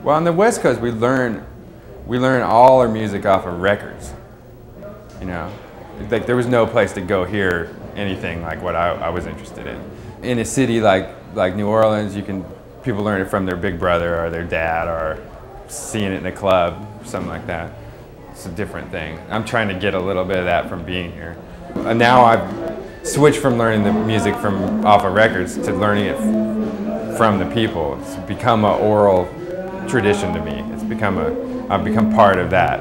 Well, on the West Coast, we learn all our music off of records. You know, like there was no place to go hear anything like what I was interested in. In a city like New Orleans, people learn it from their big brother or their dad or seeing it in a club, something like that. It's a different thing. I'm trying to get a little bit of that from being here. And now I've switched from learning the music off of records to learning it from the people. It's become an oral tradition to me. I've become part of that.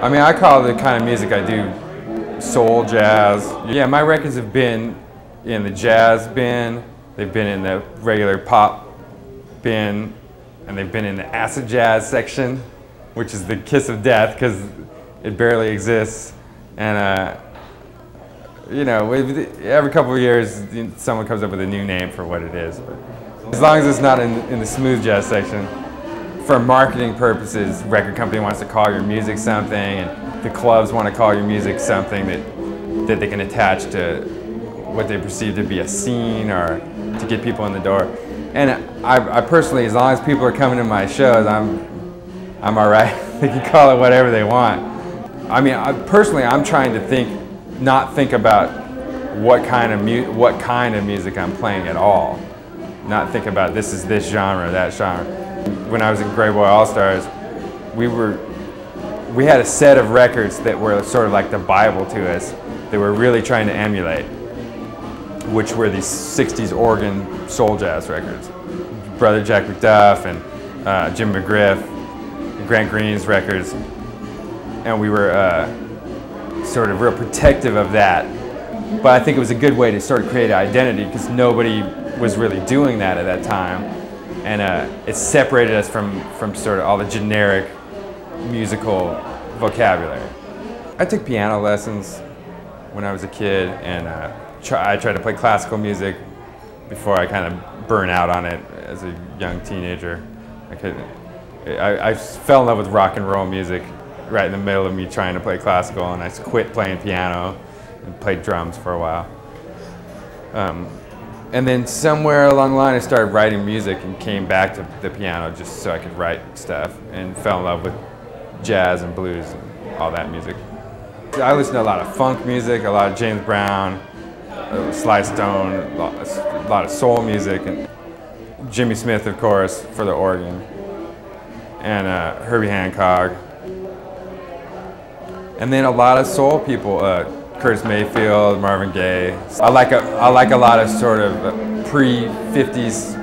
I mean, I call the kind of music I do soul, jazz. Yeah, my records have been in the jazz bin, they've been in the regular pop bin, and they've been in the acid jazz section, which is the kiss of death because it barely exists. And you know, every couple of years, someone comes up with a new name for what it is. But as long as it's not in the smooth jazz section, for marketing purposes, record company wants to call your music something, and the clubs want to call your music something that they can attach to what they perceive to be a scene or to get people in the door. And I personally, as long as people are coming to my shows, I'm all right. They can call it whatever they want. I mean, personally, I'm trying to not think about what kind of music I'm playing at all. Not think about this is this genre, that genre. When I was in Grey Boy All-Stars, we had a set of records that were sort of like the Bible to us that we're really trying to emulate, which were these 60s organ soul jazz records. Brother Jack McDuff and Jim McGriff, Grant Green's records, and we were sort of real protective of that. But I think it was a good way to sort of create an identity because nobody was really doing that at that time. And it separated us from sort of all the generic musical vocabulary. I took piano lessons when I was a kid, and I tried to play classical music before I kind of burned out on it as a young teenager. I fell in love with rock and roll music right in the middle of me trying to play classical, and I quit playing piano and played drums for a while. And then somewhere along the line I started writing music and came back to the piano just so I could write stuff, and fell in love with jazz and blues and all that music. I listen to a lot of funk music, a lot of James Brown, Sly Stone, a lot of soul music, and Jimmy Smith, of course, for the organ, and Herbie Hancock. And then a lot of soul people, Curtis Mayfield, Marvin Gaye. I like a lot of sort of pre-50s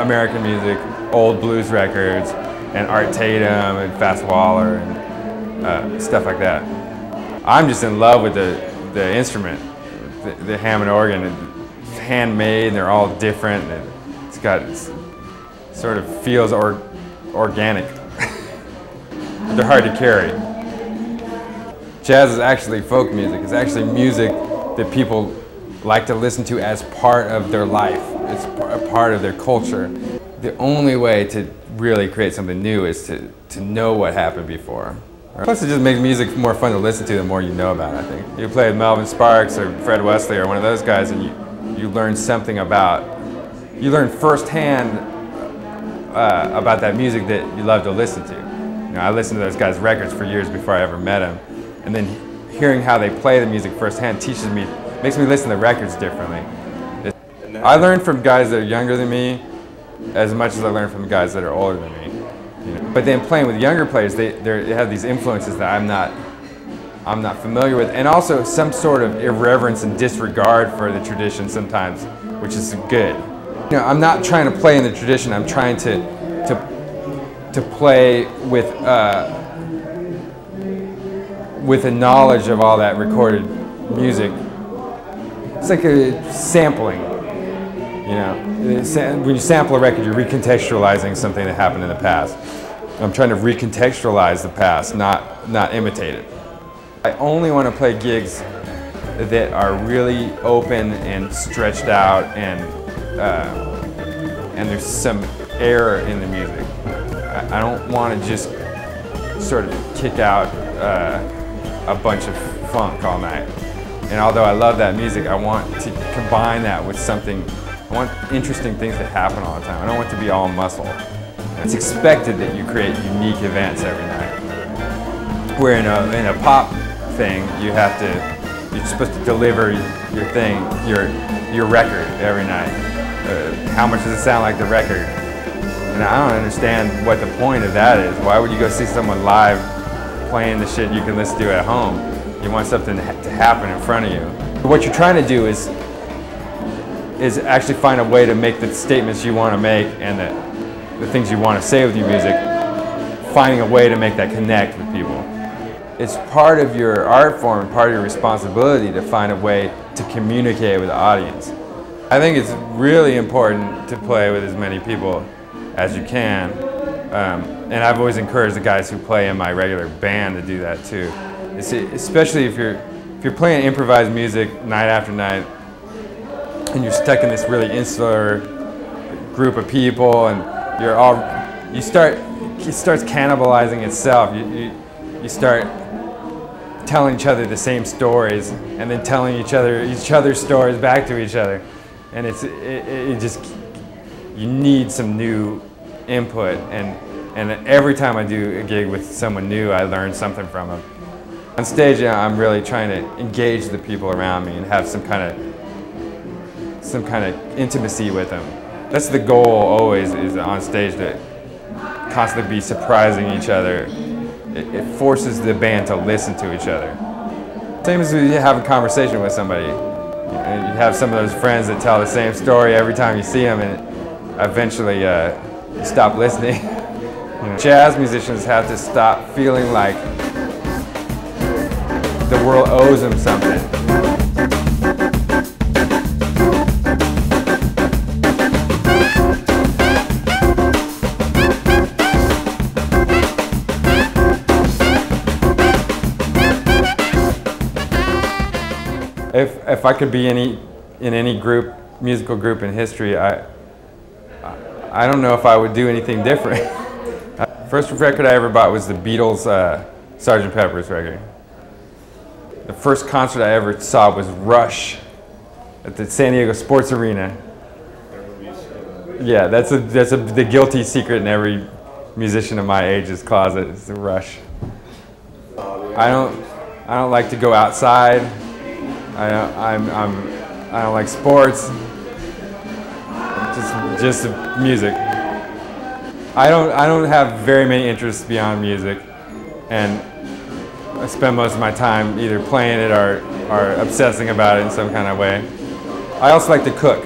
American music, old blues records, and Art Tatum and Fats Waller and stuff like that. I'm just in love with the instrument, the Hammond organ. It's handmade, and they're all different. It sort of feels organic. They're hard to carry. Jazz is actually folk music. It's actually music that people like to listen to as part of their life. It's a part of their culture. The only way to really create something new is to know what happened before. Plus, it just makes music more fun to listen to the more you know about it, I think. You play with Melvin Sparks or Fred Wesley or one of those guys, and you learn something you learn firsthand about that music that you love to listen to. You know, I listened to those guys' records for years before I ever met them. And then hearing how they play the music firsthand makes me listen to records differently. I learn from guys that are younger than me as much as I learn from guys that are older than me. You know? But then playing with younger players, they have these influences that I'm not familiar with, and also some sort of irreverence and disregard for the tradition sometimes, which is good. You know, I'm not trying to play in the tradition. I'm trying to play with a knowledge of all that recorded music. It's like a sampling, you know. When you sample a record, you're recontextualizing something that happened in the past. I'm trying to recontextualize the past, not imitate it. I only want to play gigs that are really open and stretched out, and there's some air in the music. I don't want to just sort of kick out a bunch of funk all night. And although I love that music, I want to combine that with something. I want interesting things to happen all the time. I don't want it to be all muscle. It's expected that you create unique events every night. Where in a pop thing, you're supposed to deliver your thing, your record every night. How much does it sound like the record? And I don't understand what the point of that is. Why would you go see someone live playing the shit you can listen to at home? You want something to happen in front of you. What you're trying to do is actually find a way to make the statements you want to make and the things you want to say with your music, finding a way to make that connect with people. It's part of your art form, part of your responsibility to find a way to communicate with the audience. I think it's really important to play with as many people as you can. And I've always encouraged the guys who play in my regular band to do that too. Especially if you're playing improvised music night after night and you're stuck in this really insular group of people and it starts cannibalizing itself. You start telling each other the same stories and then telling each other's stories back to each other. And you need some new input, and every time I do a gig with someone new, I learn something from them. On stage, I'm really trying to engage the people around me and have some kind of intimacy with them. That's the goal always, is on stage to constantly be surprising each other. It forces the band to listen to each other. Same as when you have a conversation with somebody. You have some of those friends that tell the same story every time you see them, and eventually you stop listening. Jazz musicians have to stop feeling like the world owes them something. If I could be in any musical group in history, I don't know if I would do anything different. First record I ever bought was the Beatles' Sgt. Pepper's record. The first concert I ever saw was Rush at the San Diego Sports Arena. Yeah, that's the guilty secret in every musician of my age's closet, is the Rush. I don't like to go outside. I don't like sports. Just music. I don't have very many interests beyond music, and I spend most of my time either playing it or obsessing about it in some kind of way. I also like to cook.